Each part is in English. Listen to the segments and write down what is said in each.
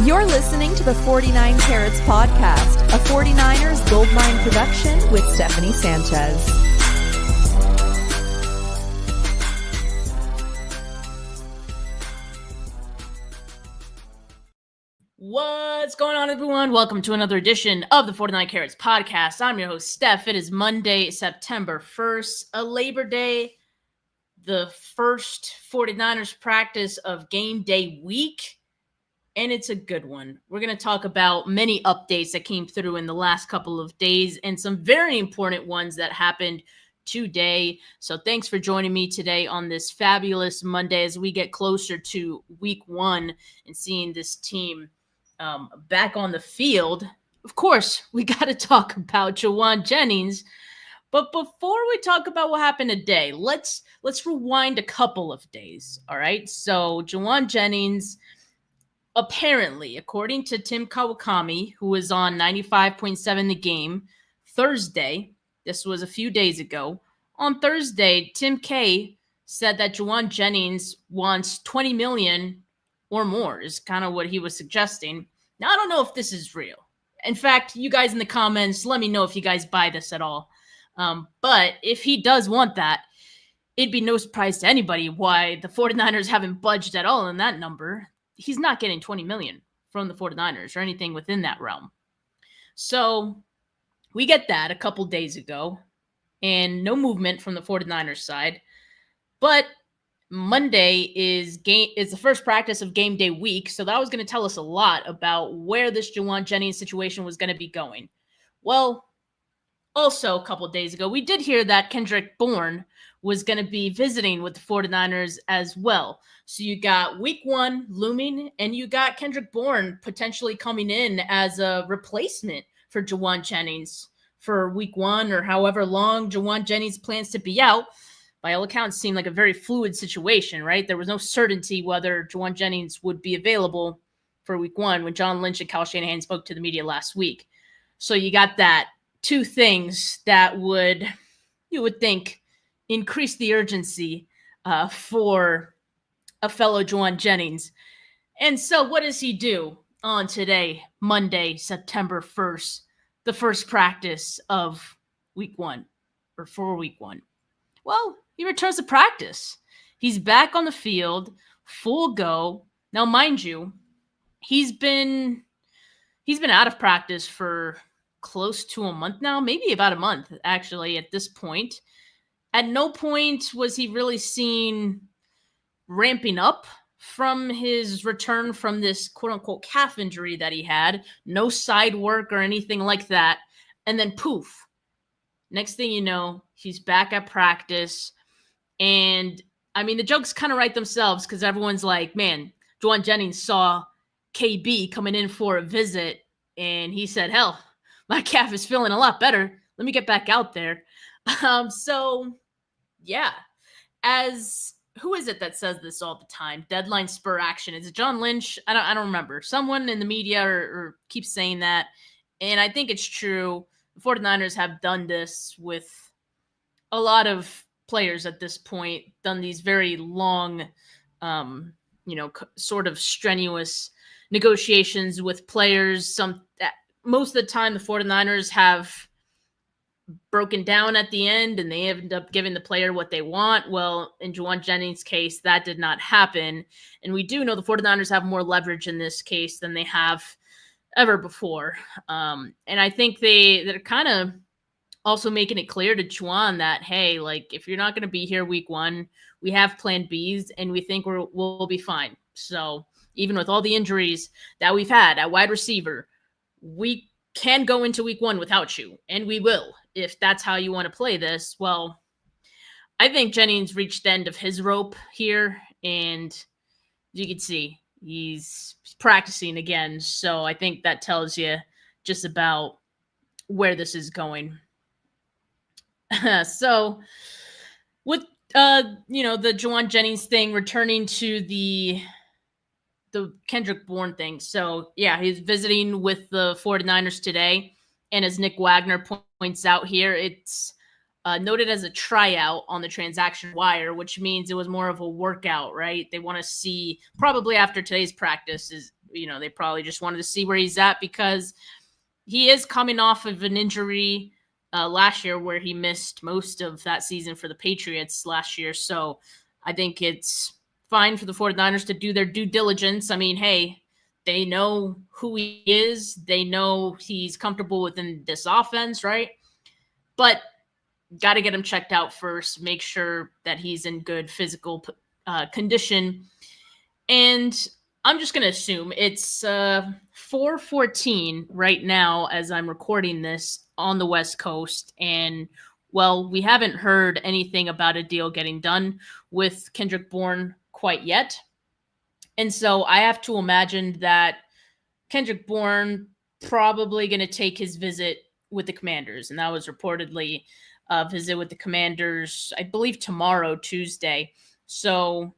You're listening to the 49 Carats Podcast, a 49ers Goldmine production with Stephanie Sanchez. What's going on, everyone? Welcome to another edition of the 49 Carats Podcast. I'm your host, Steph. It is Monday, September 1st, a Labor Day, the first 49ers practice of game day week, and it's a good one. We're going to talk about many updates that came through in the last couple of days and some very important ones that happened today. So thanks for joining me today on this fabulous Monday as we get closer to week one and seeing this team back on the field. Of course, we got to talk about Jauan Jennings. But before we talk about what happened today, let's rewind a couple of days. All right. So Jauan Jennings, apparently, according to Tim Kawakami, who was on 95.7 The Game Thursday, this was a few days ago. On Thursday, Tim K said that Jauan Jennings wants $20 million or more, is kind of what he was suggesting. Now, I don't know if this is real. In fact, you guys in the comments, let me know if you guys buy this at all. But if he does want that, it'd be no surprise to anybody why the 49ers haven't budged at all in that number. He's not getting $20 million from the 49ers or anything within that realm. So we get that a couple days ago and no movement from the 49ers side. But Monday is the first practice of game day week, so that was going to tell us a lot about where this Jauan Jennings situation was going to be going. Well, also a couple days ago, we did hear that Kendrick Bourne was going to be visiting with the 49ers as well. So you got week one looming, and you got Kendrick Bourne potentially coming in as a replacement for Jauan Jennings for week one or however long Jauan Jennings plans to be out. By all accounts, seemed like a very fluid situation, right? There was no certainty whether Jauan Jennings would be available for week one when John Lynch and Kyle Shanahan spoke to the media last week. So you got that. Two things that you would think, increase the urgency for a fellow Jauan Jennings. And so what does he do on today, Monday, September 1st, the first practice of week one or for week one? Well, he returns to practice. He's back on the field, full go. Now, mind you, he's been out of practice for close to a month now, maybe about a month, actually, at this point. At no point was he really seen ramping up from his return from this quote-unquote calf injury that he had. No side work or anything like that. And then poof, next thing you know, he's back at practice. And, I mean, the jokes kind of write themselves because everyone's like, man, Jauan Jennings saw KB coming in for a visit, and he said, hell, my calf is feeling a lot better. Let me get back out there. So, yeah. Who is it that says this all the time? Deadline spur action. Is it John Lynch? I don't remember. Someone in the media or keeps saying that. And I think it's true. The 49ers have done this with a lot of players at this point, done these very long, sort of strenuous negotiations with players. Most of the time, the 49ers have broken down at the end and they end up giving the player what they want. Well, in Jauan Jennings' case, that did not happen. And we do know the 49ers have more leverage in this case than they have ever before. And I think they're kind of also making it clear to Jauan that, hey, like, if you're not going to be here week one, we have plan Bs and we think we'll be fine. So even with all the injuries that we've had at wide receiver, we can go into week one without you, and we will, if that's how you want to play this. Well, I think Jennings reached the end of his rope here, and as you can see, he's practicing again. So I think that tells you just about where this is going. So with, the Jauan Jennings thing, returning to the Kendrick Bourne thing. So, yeah, he's visiting with the 49ers today. And as Nick Wagner points out here, it's noted as a tryout on the transaction wire, which means it was more of a workout, right? They want to see, probably after today's practice, is They probably just wanted to see where he's at because he is coming off of an injury last year where he missed most of that season for the Patriots last year. So I think it's fine for the 49ers to do their due diligence. I mean, hey, they know who he is. They know he's comfortable within this offense, right? But got to get him checked out first, make sure that he's in good physical condition. And I'm just going to assume it's 4:14 right now as I'm recording this on the West Coast. And, well, we haven't heard anything about a deal getting done with Kendrick Bourne quite yet. And so I have to imagine that Kendrick Bourne probably going to take his visit with the Commanders. And that was reportedly a visit with the Commanders, I believe tomorrow, Tuesday. So,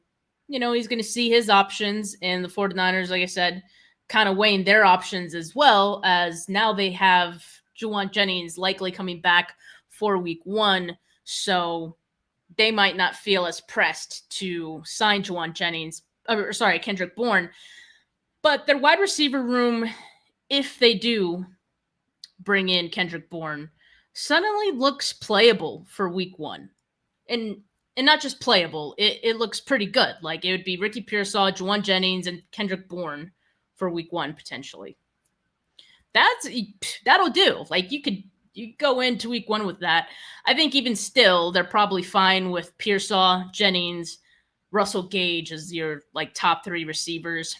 he's going to see his options, and the 49ers, like I said, kind of weighing their options as well, as now they have Jauan Jennings likely coming back for week 1. So they might not feel as pressed to sign Kendrick Bourne. But their wide receiver room, if they do bring in Kendrick Bourne, suddenly looks playable for week 1. And not just playable, it looks pretty good. Like, it would be Ricky Pearsall, Jauan Jennings, and Kendrick Bourne for week 1, potentially. That'll do. Like, you go into week 1 with that. I think even still, they're probably fine with Pearsall, Jennings, Russell Gage as your, top 3 receivers.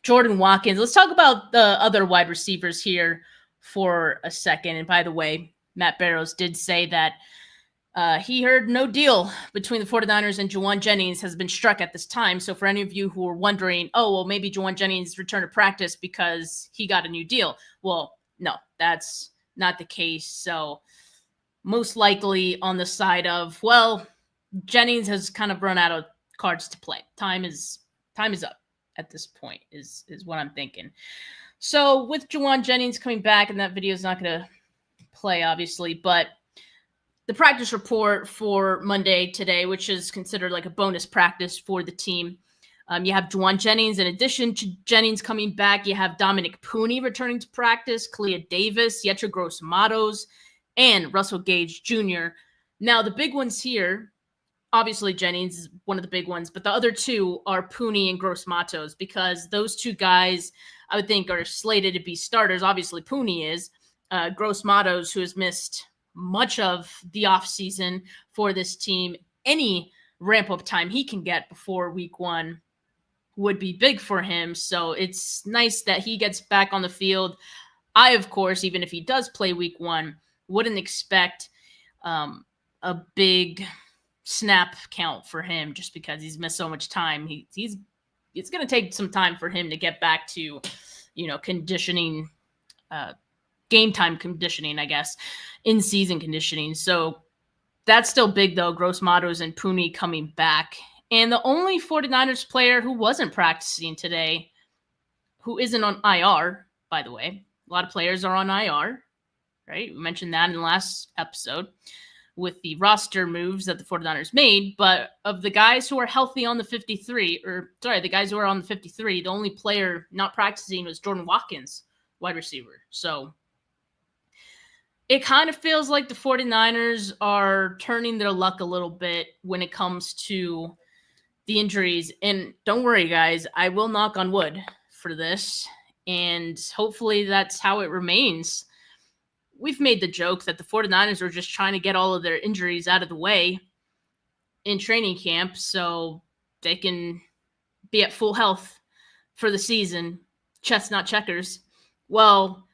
Jordan Watkins. Let's talk about the other wide receivers here for a second. And by the way, Matt Barrows did say that he heard no deal between the 49ers and Jauan Jennings has been struck at this time. So for any of you who are wondering, maybe Jauan Jennings returned to practice because he got a new deal. Well, no, that's not the case. So most likely on the side of, Jennings has kind of run out of cards to play. Time is up at this point is what I'm thinking. So with Jauan Jennings coming back, and that video is not going to play, obviously, but the practice report for Monday today, which is considered like a bonus practice for the team. You have Jauan Jennings. In addition to Jennings coming back, you have Dominic Pooney returning to practice, Kalia Davis, Yetra Gross-Matos, and Russell Gage Jr. Now, the big ones here, obviously Jennings is one of the big ones, but the other two are Pooney and Gross-Matos, because those two guys, I would think, are slated to be starters. Obviously, Pooney is. Gross-Matos, who has missed much of the offseason for this team, any ramp-up time he can get before week 1 would be big for him. So it's nice that he gets back on the field. I, of course, even if he does play week 1, wouldn't expect a big snap count for him just because he's missed so much time. It's going to take some time for him to get back to, conditioning, game time conditioning, I guess, in-season conditioning. So that's still big, though, Gross-Matos and Pooney coming back. And the only 49ers player who wasn't practicing today, who isn't on IR, by the way. A lot of players are on IR, right? We mentioned that in the last episode with the roster moves that the 49ers made. But of the guys who are healthy on the 53, the guys who are on the 53, the only player not practicing was Jordan Watkins, wide receiver. So it kind of feels like the 49ers are turning their luck a little bit when it comes to the injuries. And don't worry, guys, I will knock on wood for this. And hopefully that's how it remains. We've made the joke that the 49ers are just trying to get all of their injuries out of the way in training camp so they can be at full health for the season. Chestnut checkers. Well,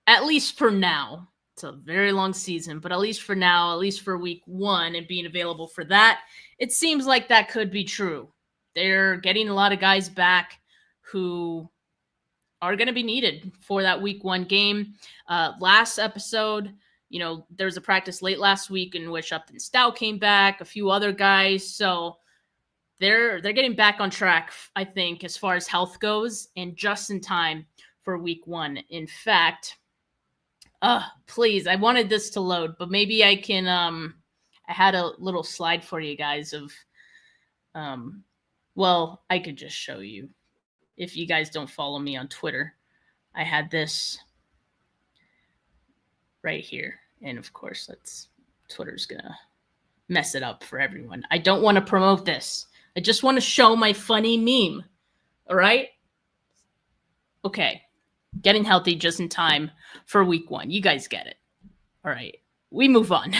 at least for now. It's a very long season, but at least for now, at least for week 1 and being available for that, it seems like that could be true. They're getting a lot of guys back who are going to be needed for that week 1 game. Last episode, there was a practice late last week in which Upton Stout came back, a few other guys. So they're getting back on track, I think, as far as health goes, and just in time for week 1. In fact, please, I wanted this to load, but maybe I can, I had a little slide for you guys of, I could just show you If you guys don't follow me on Twitter, I had this right here. And of course, Twitter's going to mess it up for everyone. I don't want to promote this. I just want to show my funny meme. All right? Okay. Getting healthy just in time for week 1. You guys get it. All right. We move on.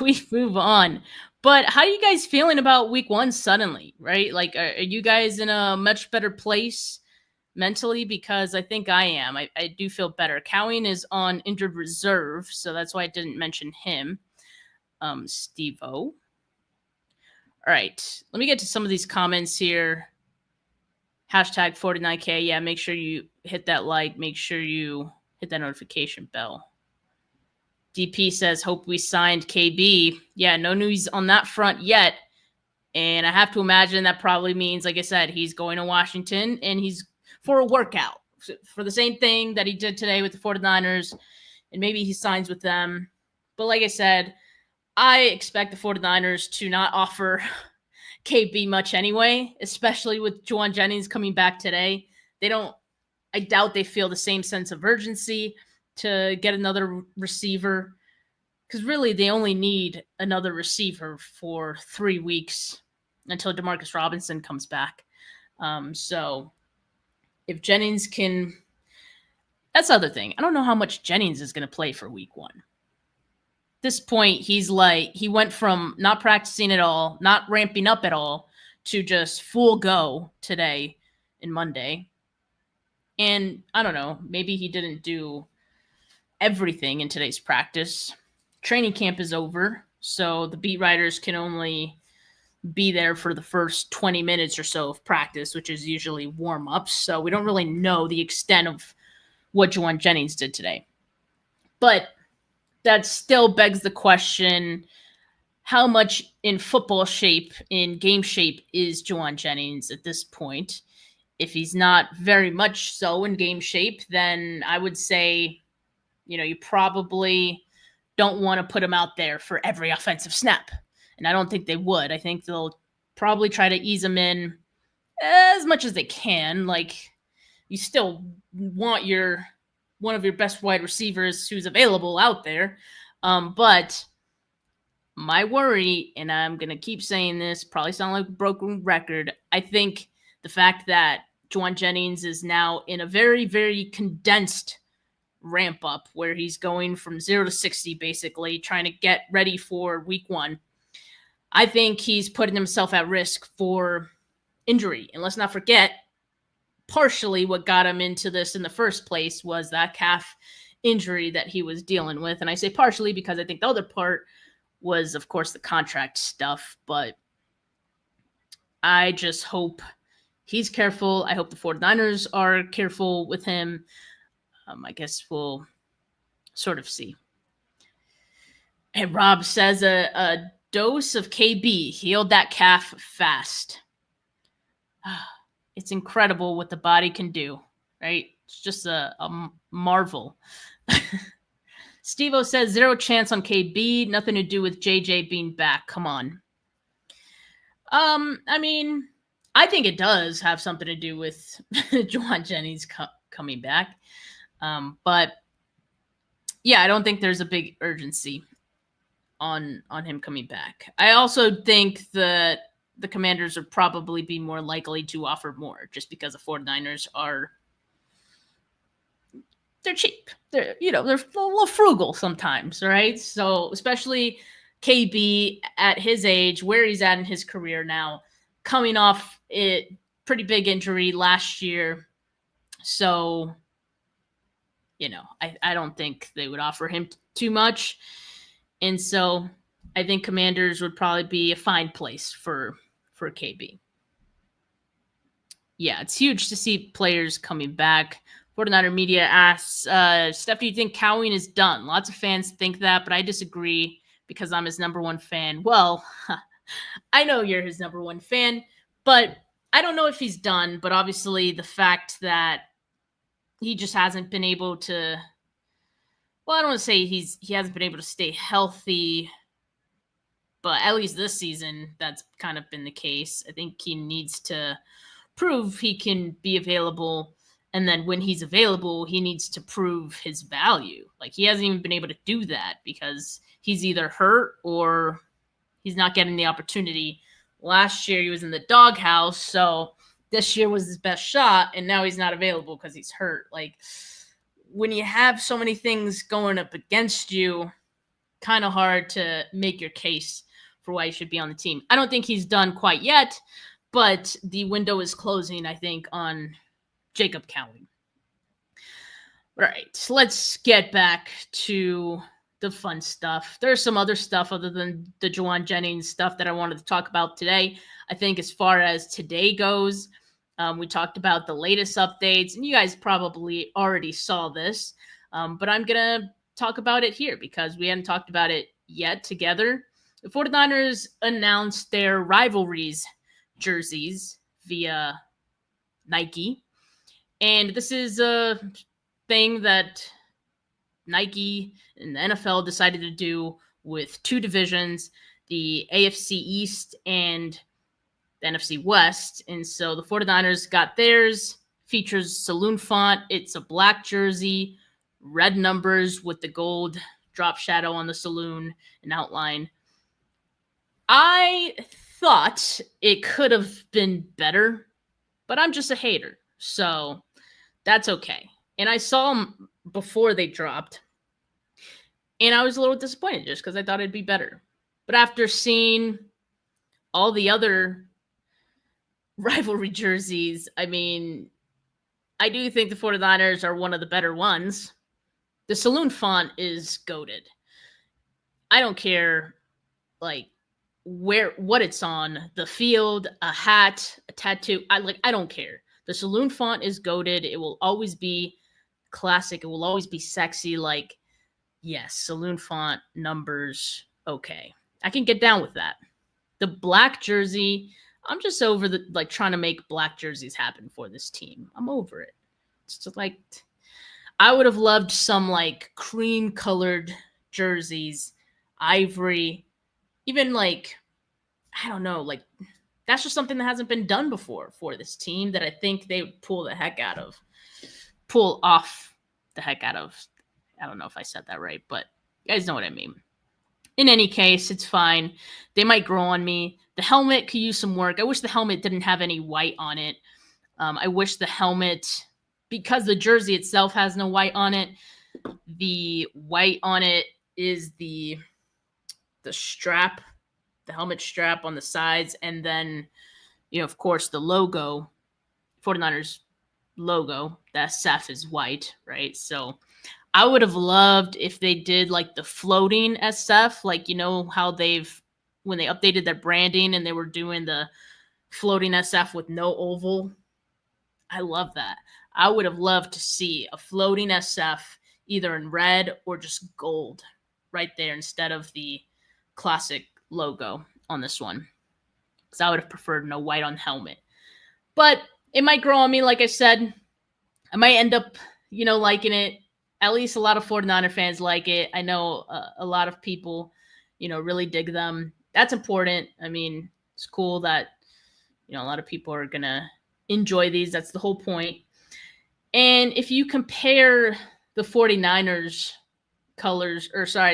We move on. But how are you guys feeling about week 1 suddenly, right? Like, are you guys in a much better place mentally? Because I think I am. I do feel better. Cowan is on injured reserve, so that's why I didn't mention him. Steve-O. All right. Let me get to some of these comments here. Hashtag 49K. Yeah, make sure you hit that like. Make sure you hit that notification bell. DP says, hope we signed KB. Yeah, no news on that front yet. And I have to imagine that probably means, like I said, he's going to Washington and he's for a workout for the same thing that he did today with the 49ers. And maybe he signs with them. But like I said, I expect the 49ers to not offer KB much anyway, especially with Jauan Jennings coming back today. I doubt they feel the same sense of urgency to get another receiver, because really they only need another receiver for 3 weeks until Demarcus Robinson comes back. So if Jennings can, that's the other thing. I don't know how much Jennings is going to play for week 1. At this point, he went from not practicing at all, not ramping up at all, to just full go today and Monday. And I don't know, maybe he didn't do everything in today's practice. Training camp is over, so the beat writers can only be there for the first 20 minutes or so of practice, which is usually warm-ups. So we don't really know the extent of what Jauan Jennings did today. But that still begs the question, how much in football shape, in game shape, is Jauan Jennings at this point? If he's not very much so in game shape, then I would say, you probably don't want to put him out there for every offensive snap. And I don't think they would. I think they'll probably try to ease him in as much as they can. Like, you still want one of your best wide receivers who's available out there. But my worry, and I'm going to keep saying this, probably sound like a broken record, I think the fact that Jauan Jennings is now in a very, very condensed ramp up where he's going from 0 to 60, basically trying to get ready for week 1. I think he's putting himself at risk for injury. And let's not forget, partially what got him into this in the first place was that calf injury that he was dealing with. And I say partially because I think the other part was, of course, the contract stuff. But I just hope he's careful. I hope the 49ers are careful with him. I guess we'll sort of see. And Rob says a dose of KB healed that calf fast. It's incredible what the body can do, right? It's just a marvel. Steve-O says 0 chance on KB, nothing to do with JJ being back. Come on. I mean, I think it does have something to do with Jauan Jennings coming back. But yeah, I don't think there's a big urgency on him coming back. I also think that the Commanders would probably be more likely to offer more just because the 49ers they're cheap. They're a little frugal sometimes, right? So especially KB at his age, where he's at in his career now, coming off a pretty big injury last year. So I don't think they would offer him too much. And so I think Commanders would probably be a fine place for KB. Yeah, it's huge to see players coming back. 49er Media asks, Steph, do you think Cowan is done? Lots of fans think that, but I disagree because I'm his number one fan. Well, I know you're his number one fan, but I don't know if he's done. But obviously the fact that he just hasn't been able to, well, I don't want to say he hasn't been able to stay healthy, but at least this season, that's kind of been the case. I think he needs to prove he can be available. And then when he's available, he needs to prove his value. Like, he hasn't even been able to do that because he's either hurt or he's not getting the opportunity. Last year, he was in the doghouse, so this year was his best shot, and now he's not available because he's hurt. Like, when you have so many things going up against you, kind of hard to make your case for why he should be on the team. I don't think he's done quite yet, but the window is closing, I think, on Jacob Cowing. All right, so let's get back to the fun stuff. There's some other stuff other than the Jauan Jennings stuff that I wanted to talk about today. I think as far as today goes, we talked about the latest updates, and you guys probably already saw this, but I'm going to talk about it here because we hadn't talked about it yet together. The 49ers announced their rivalries jerseys via Nike. And this is a thing that Nike and the NFL decided to do with two divisions, the AFC East and the NFC West. And so the 49ers got theirs, features saloon font. It's a black jersey, red numbers with the gold drop shadow on the saloon and outline. I thought it could have been better, but I'm just a hater. So that's okay. And I saw them before they dropped, and I was a little disappointed just because I thought it'd be better. But after seeing all the other rivalry jerseys, I mean, I do think the 49ers are one of the better ones. The saloon font is goated. I don't care, like, what it's on, the field, a hat, a tattoo. I don't care. The saloon font is goated. It will always be classic. It will always be sexy. Like, yes, saloon font, numbers, okay. I can get down with that. The black jersey, I'm just over trying to make black jerseys happen for this team. I'm over it. It's just like, I would have loved some like cream colored jerseys, ivory, even like, I don't know, like that's just something that hasn't been done before for this team that I think they would pull off the heck out of. I don't know if I said that right, but you guys know what I mean. In any case, it's fine. They might grow on me. The helmet could use some work. I wish the helmet didn't have any white on it. I wish the helmet, because the jersey itself has no white on it, the white on it is the strap, the helmet strap on the sides, and then, of course, the logo, 49ers logo, that Steph is white, right? So I would have loved if they did like the floating SF, like, how when they updated their branding and they were doing the floating SF with no oval. I love that. I would have loved to see a floating SF either in red or just gold right there instead of the classic logo on this one. Because I would have preferred no white on helmet. But it might grow on me, like I said. I might end up, liking it. At least a lot of 49er fans like it. I know a lot of people, really dig them. That's important. I mean, it's cool that, a lot of people are going to enjoy these. That's the whole point. And if you compare the 49ers colors,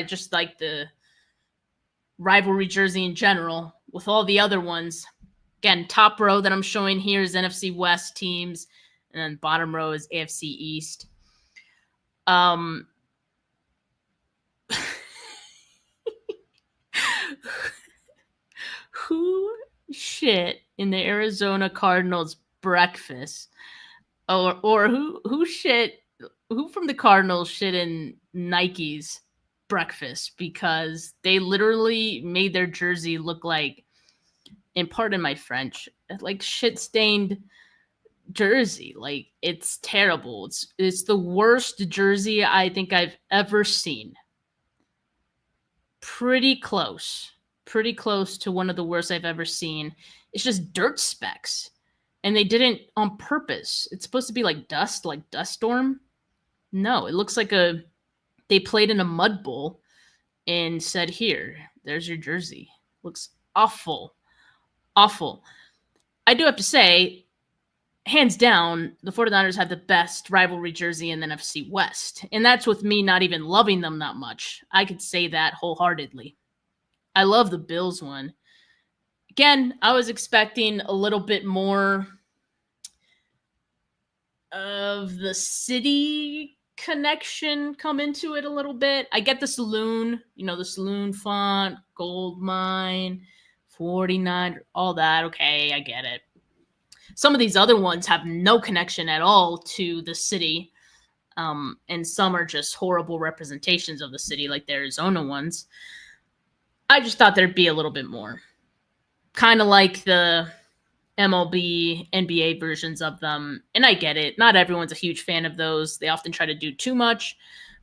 just like the rivalry jersey in general with all the other ones, again, top row that I'm showing here is NFC West teams, and then bottom row is AFC East. Who shit in the Arizona Cardinals breakfast, or who from the Cardinals shit in Nike's breakfast, because they literally made their jersey look like, and pardon my French, like shit stained jersey. Like, it's terrible. It's the worst jersey I think I've ever seen. Pretty close to one of the worst I've ever seen. It's just dirt specks, and they didn't on purpose. It's supposed to be like dust storm. No, it looks like they played in a mud bowl and said, here, there's your jersey. Looks awful. I do have to say, hands down, the 49ers have the best rivalry jersey in the NFC West. And that's with me not even loving them that much. I could say that wholeheartedly. I love the Bills one. Again, I was expecting a little bit more of the city connection come into it a little bit. I get the saloon, the saloon font, gold mine, 49, all that. Okay, I get it. Some of these other ones have no connection at all to the city. And some are just horrible representations of the city, like the Arizona ones. I just thought there'd be a little bit more. Kind of like the MLB, NBA versions of them. And I get it. Not everyone's a huge fan of those. They often try to do too much.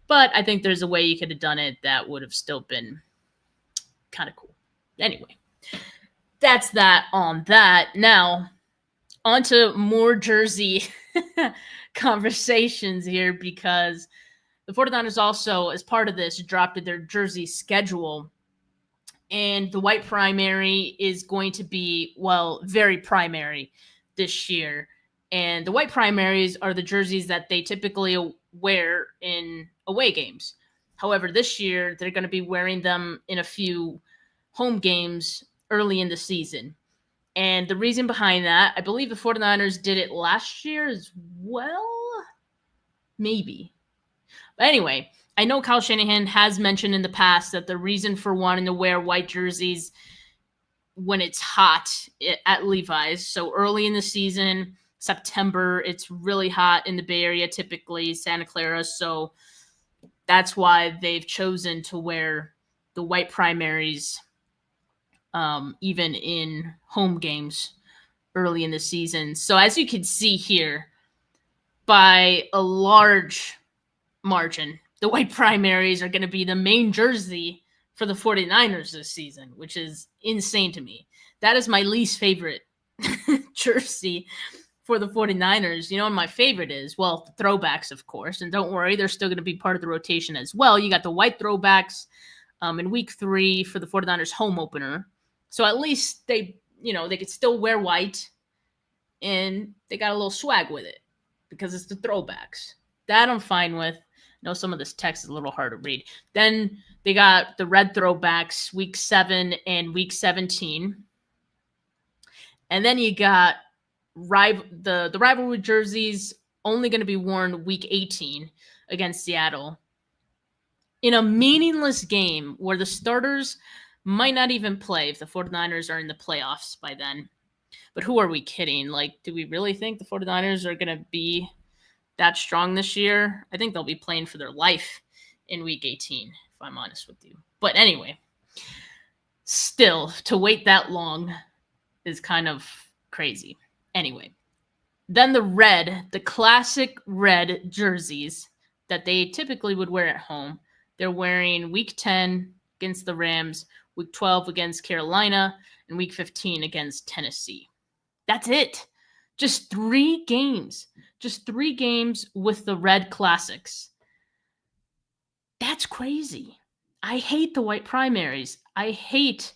But I think there's a way you could have done it that would have still been kind of cool. Anyway, that's that on that. Now, on to more jersey conversations here, because the 49ers also, as part of this, dropped their jersey schedule. And the white primary is going to be, very primary this year. And the white primaries are the jerseys that they typically wear in away games. However, this year, they're going to be wearing them in a few home games early in the season. And the reason behind that, I believe the 49ers did it last year as well. Maybe. But anyway, I know Kyle Shanahan has mentioned in the past that the reason for wanting to wear white jerseys when it's hot at Levi's, so early in the season, September, it's really hot in the Bay Area, typically Santa Clara, so that's why they've chosen to wear the white primaries even in home games early in the season. So as you can see here, by a large margin, the white primaries are going to be the main jersey for the 49ers this season, which is insane to me. That is my least favorite jersey for the 49ers. And my favorite is, the throwbacks, of course. And don't worry, they're still going to be part of the rotation as well. You got the white throwbacks in week 3 for the 49ers home opener. So at least they could still wear white, and they got a little swag with it because it's the throwbacks. That I'm fine with. I know some of this text is a little hard to read. Then they got the red throwbacks week 7 and week 17. And then you got the rivalry jerseys only going to be worn week 18 against Seattle in a meaningless game where the starters might not even play if the 49ers are in the playoffs by then. But who are we kidding? Do we really think the 49ers are going to be that strong this year? I think they'll be playing for their life in week 18, if I'm honest with you. But anyway, still, to wait that long is kind of crazy. Anyway, then the classic red jerseys that they typically would wear at home, they're wearing week 10 against the Rams, week 12 against Carolina, and week 15 against Tennessee. That's it. Just 3 games. Just 3 games with the red classics. That's crazy. I hate the white primaries. I hate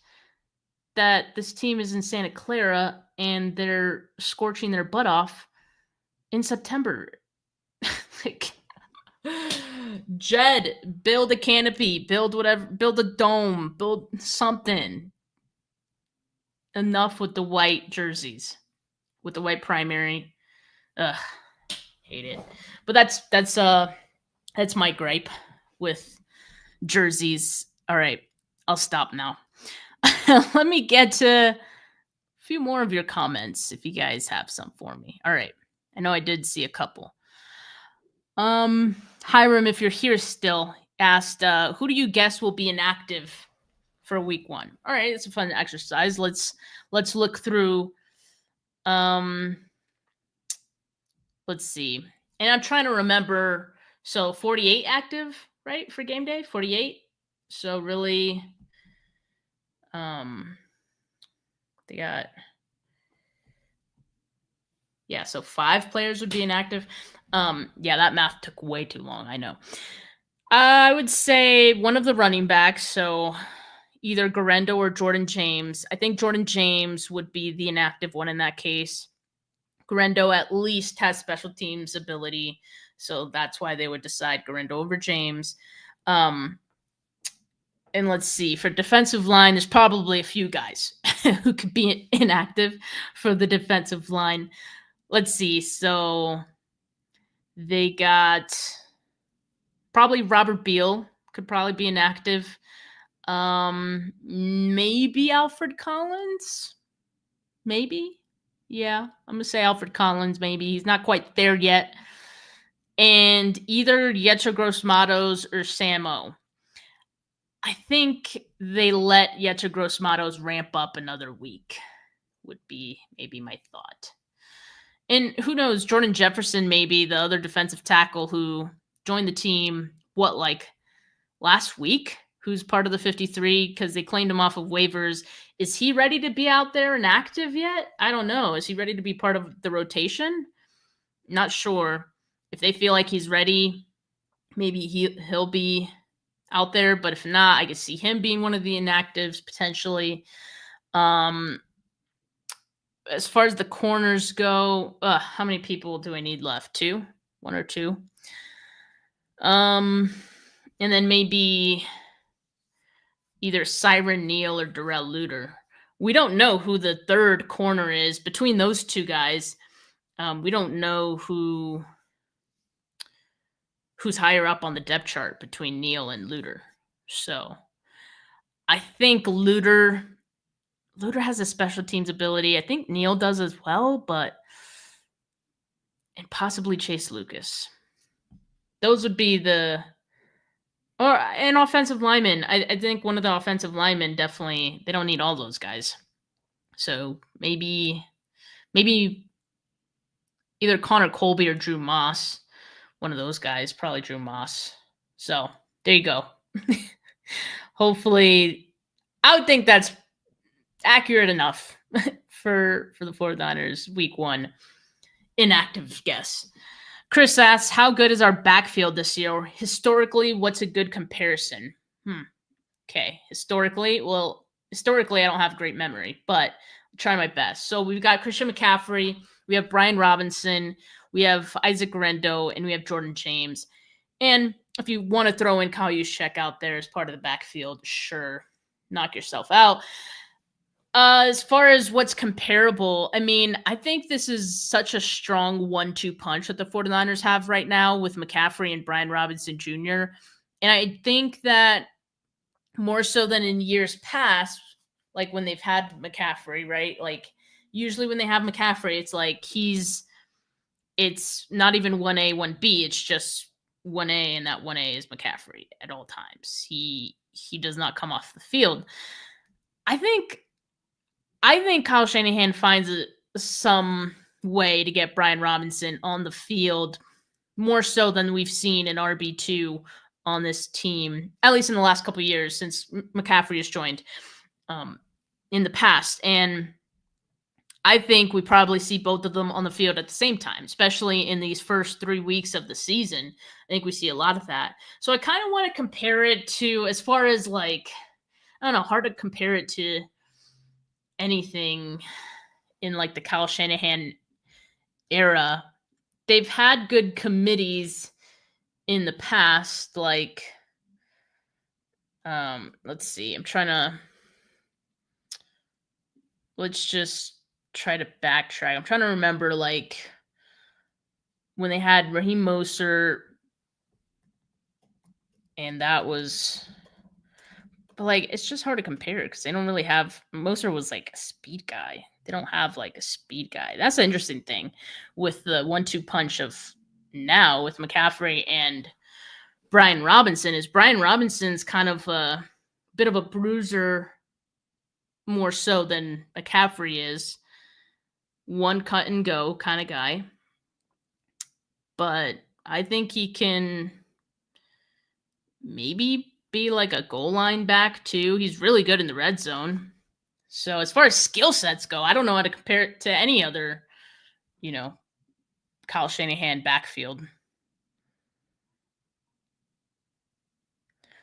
that this team is in Santa Clara and they're scorching their butt off in September. Jed, build a canopy, build whatever, build a dome, build something. Enough with the white jerseys, with the white primary. Ugh, hate it. But that's my gripe with jerseys. All right, I'll stop now. Let me get to a few more of your comments if you guys have some for me. All right, I know I did see a couple. Hiram, if you're here still, asked, who do you guess will be inactive for week 1? All right, it's a fun exercise. Let's look through. Let's see. And I'm trying to remember. So 48 active, right, for game day? 48. So really, they got, so 5 players would be inactive. That math took way too long, I know. I would say one of the running backs, so either Garendo or Jordan James. I think Jordan James would be the inactive one in that case. Guerrero at least has special teams ability, so that's why they would decide Guerrero over James. And let's see, for defensive line, there's probably a few guys who could be inactive for the defensive line. Let's see. So they got probably Robert Beal could probably be inactive. Maybe Alfred Collins. Maybe. Yeah, I'm going to say Alfred Collins, maybe. He's not quite there yet. And either Yetur Gross-Matos or Samo. I think they let Yetur Gross-Matos ramp up another week, would be maybe my thought. And who knows, Jordan Jefferson, maybe the other defensive tackle who joined the team, last week, who's part of the 53 because they claimed him off of waivers. Is he ready to be out there and active yet? I don't know. Is he ready to be part of the rotation? Not sure. If they feel like he's ready, maybe he'll be out there, but if not, I could see him being one of the inactives potentially. As far as the corners go, how many people do I need left? One or two. And then maybe either Siren Neal or Darrell Luter. We don't know who the third corner is between those two guys. We don't know who's higher up on the depth chart between Neal and Luter. So I think Luter has a special teams ability. I think Neal does as well, and possibly Chase Lucas. Those would be or an offensive lineman. I think one of the offensive linemen definitely, they don't need all those guys. So maybe either Connor Colby or Drew Moss. One of those guys, probably Drew Moss. So there you go. Hopefully, I would think that's accurate enough for the 49ers week 1 inactive guess. Chris asks, how good is our backfield this year? Or historically, what's a good comparison? Okay, historically, I don't have great memory, but I'll try my best. So we've got Christian McCaffrey, we have Brian Robinson, we have Isaac Guerrero, and we have Jordan James. And if you want to throw in Kyle Juszczyk out there as part of the backfield, sure, knock yourself out. As far as what's comparable, I mean, I think this is such a strong 1-2 punch that the 49ers have right now with McCaffrey and Brian Robinson Jr. And I think that more so than in years past, like when they've had McCaffrey, right? Like usually when they have McCaffrey, it's like it's not even 1A, 1B. It's just 1A, and that 1A is McCaffrey at all times. He does not come off the field. I think Kyle Shanahan finds some way to get Brian Robinson on the field more so than we've seen in RB2 on this team, at least in the last couple of years since McCaffrey has joined in the past. And I think we probably see both of them on the field at the same time, especially in these first 3 weeks of the season. I think we see a lot of that. So I kind of want to compare it to, as far as like, I don't know, hard to compare it to anything in like the Kyle Shanahan era. They've had good committees in the past, like, let's see, let's just try to backtrack. I'm trying to remember, like, when they had Raheem Mostert, and that was, but like, it's just hard to compare because they don't really have, Mostert was like a speed guy. They don't have like a speed guy. That's the interesting thing with the 1-2 punch of now with McCaffrey and Brian Robinson is Brian Robinson's kind of a bit of a bruiser more so than McCaffrey is. One cut and go kind of guy. But I think he can maybe be like a goal line back too. He's really good in the red zone. So as far as skill sets go, I don't know how to compare it to any other, Kyle Shanahan backfield.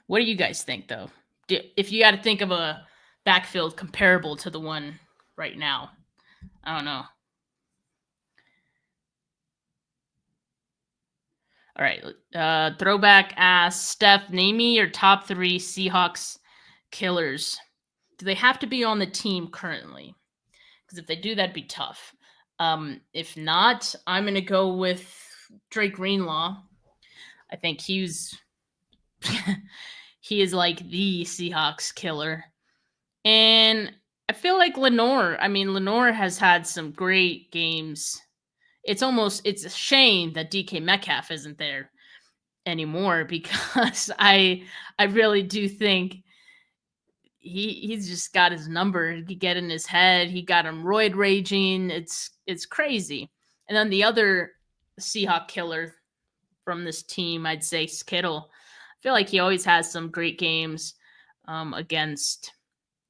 What do you guys think, though? If you got to think of a backfield comparable to the one right now, I don't know. All right. Throwback asks, Steph, name me your top 3 Seahawks killers. Do they have to be on the team currently? Because if they do, that'd be tough. If not, I'm going to go with Drake Greenlaw. I think he is like the Seahawks killer. And I feel like Lenore. I mean, Lenore has had some great games. It's a shame that DK Metcalf isn't there anymore, because I really do think he's just got his number. He get in his head. He got him roid raging. It's crazy. And then the other Seahawk killer from this team, I'd say Kittle. I feel like he always has some great games against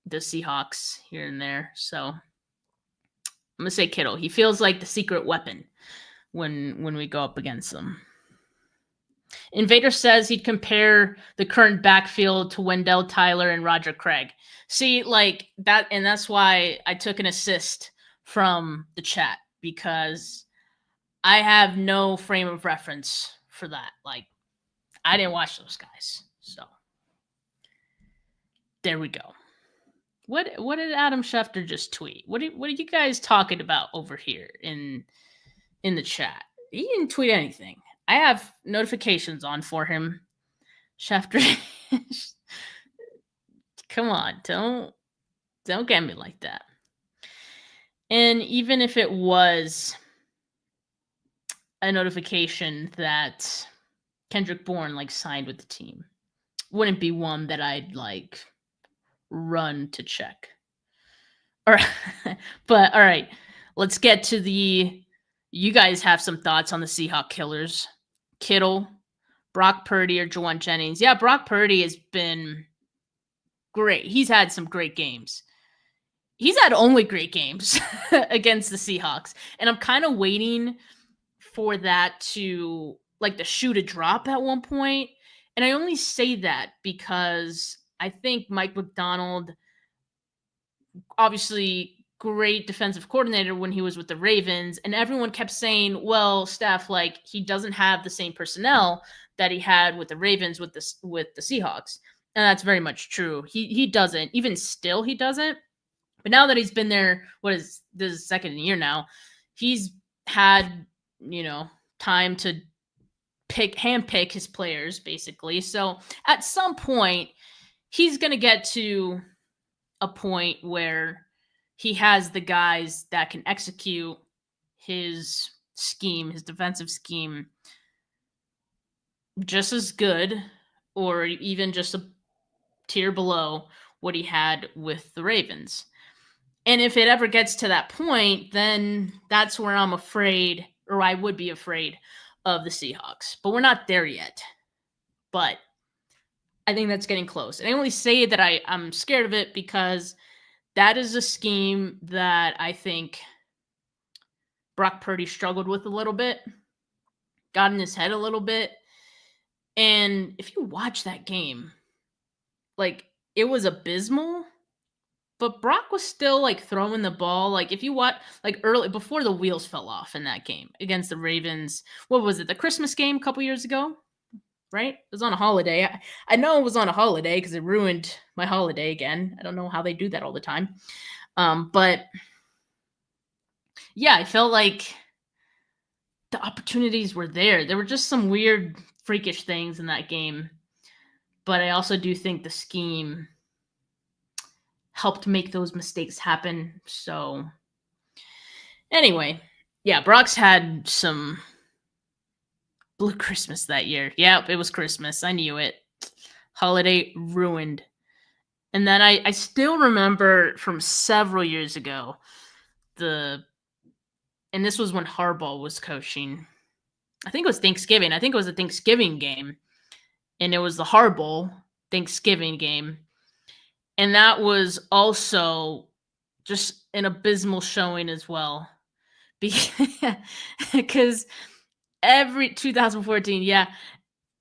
the Seahawks here and there. So I'm gonna say Kittle. He feels like the secret weapon when we go up against them. Invader says he'd compare the current backfield to Wendell Tyler and Roger Craig. See, like that, and that's why I took an assist from the chat, because I have no frame of reference for that. Like, I didn't watch those guys. So there we go. What did Adam Schefter just tweet? What are you guys talking about over here in the chat? He didn't tweet anything. I have notifications on for him. Schefter, come on, don't get me like that. And even if it was a notification that Kendrick Bourne like signed with the team, wouldn't be one that I'd like run to check. All right, but all right, let's get to the. You guys have some thoughts on the Seahawks killers. Kittle, Brock Purdy, or Jauan Jennings. Yeah, Brock Purdy has been great. He's had some great games. He's had only great games against the Seahawks. And I'm kind of waiting for that to, like, the shoe to drop at one point. And I only say that because I think Mike McDonald, obviously great defensive coordinator when he was with the Ravens, and everyone kept saying, well, Steph, like, he doesn't have the same personnel that he had with the Ravens with the Seahawks. And that's very much true. He doesn't. Even still, he doesn't. But now that he's been there, this is second year now, he's had, time to handpick his players, basically. So at some point, he's going to get to a point where he has the guys that can execute his scheme, his defensive scheme, just as good, or even just a tier below what he had with the Ravens. And if it ever gets to that point, then that's where I'm afraid, or I would be afraid of the Seahawks. But we're not there yet. But I think that's getting close. And I only say that I'm scared of it because that is a scheme that I think Brock Purdy struggled with a little bit, got in his head a little bit. And if you watch that game, like, it was abysmal, but Brock was still, like, throwing the ball. Like, if you watch, like, early, before the wheels fell off in that game against the Ravens, what was it, the Christmas game a couple years ago? Right? It was on a holiday. I know it was on a holiday because it ruined my holiday again. I don't know how they do that all the time. But yeah, I felt like the opportunities were there. There were just some weird, freakish things in that game. But I also do think the scheme helped make those mistakes happen. So anyway, yeah, Brock's had some Blue Christmas that year. Yep, it was Christmas. I knew it. Holiday ruined. And then I still remember from several years ago, and this was when Harbaugh was coaching. I think it was Thanksgiving. I think it was a Thanksgiving game. And it was the Harbaugh Thanksgiving game. And that was also just an abysmal showing as well. Because every 2014,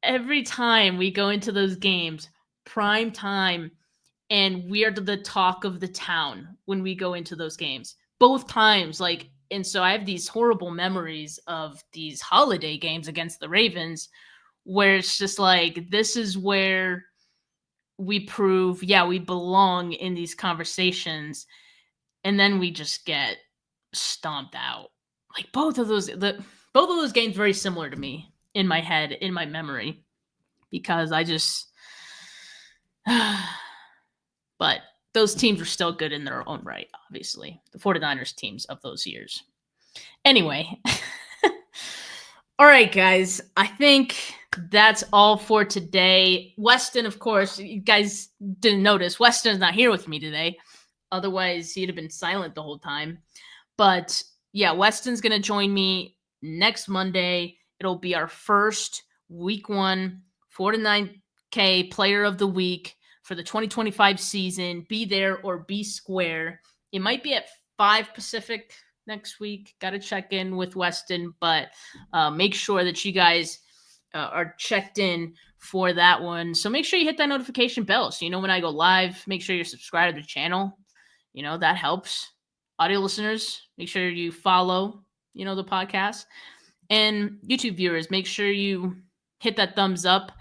every time we go into those games, prime time, and we are the talk of the town when we go into those games. Both times, like, And so I have these horrible memories of these holiday games against the Ravens where it's just like, this is where we prove, yeah, we belong in these conversations. And then we just get stomped out. Like both of those games very similar to me in my head, in my memory, because I just but those teams were still good in their own right, obviously. The 49ers teams of those years. Anyway. All right, guys. I think that's all for today. Weston, of course, you guys didn't notice. Weston's not here with me today. Otherwise, he'd have been silent the whole time. But yeah, Weston's going to join me next Monday. It'll be our first week 1 49K player of the week for the 2025 season. Be there or be square. It might be at 5 Pacific next week. Got to check in with Weston, but make sure that you guys are checked in for that one. So make sure you hit that notification bell so you know when I go live. Make sure you're subscribed to the channel. You know, that helps. Audio listeners, make sure you follow, the podcast. And YouTube viewers, make sure you hit that thumbs up.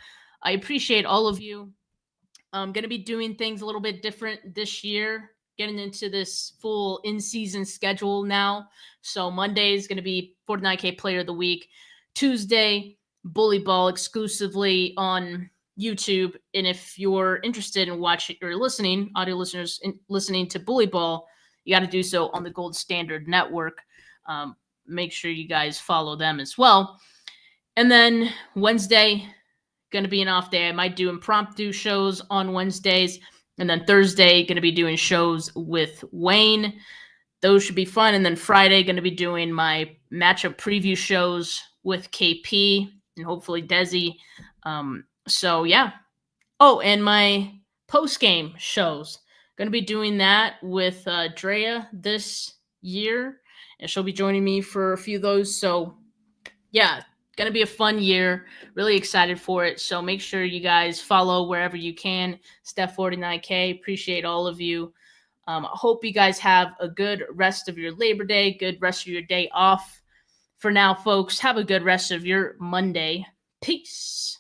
I appreciate all of you. I'm going to be doing things a little bit different this year, getting into this full in-season schedule now. So Monday is going to be 49K Player of the Week. Tuesday, Bully Ball exclusively on YouTube. And if you're interested in watching or listening, audio listeners listening to Bully Ball, you got to do so on the Gold Standard Network. Make sure you guys follow them as well. And then Wednesday, going to be an off day. I might do impromptu shows on Wednesdays. And then Thursday, going to be doing shows with Wayne. Those should be fun. And then Friday, going to be doing my matchup preview shows with KP and hopefully Desi. So, yeah. Oh, and my post-game shows. Going to be doing that with Drea this year. And she'll be joining me for a few of those. So, yeah, going to be a fun year. Really excited for it. So make sure you guys follow wherever you can. Steph 49K. Appreciate all of you. I hope you guys have a good rest of your Labor Day, good rest of your day off. For now, folks, have a good rest of your Monday. Peace.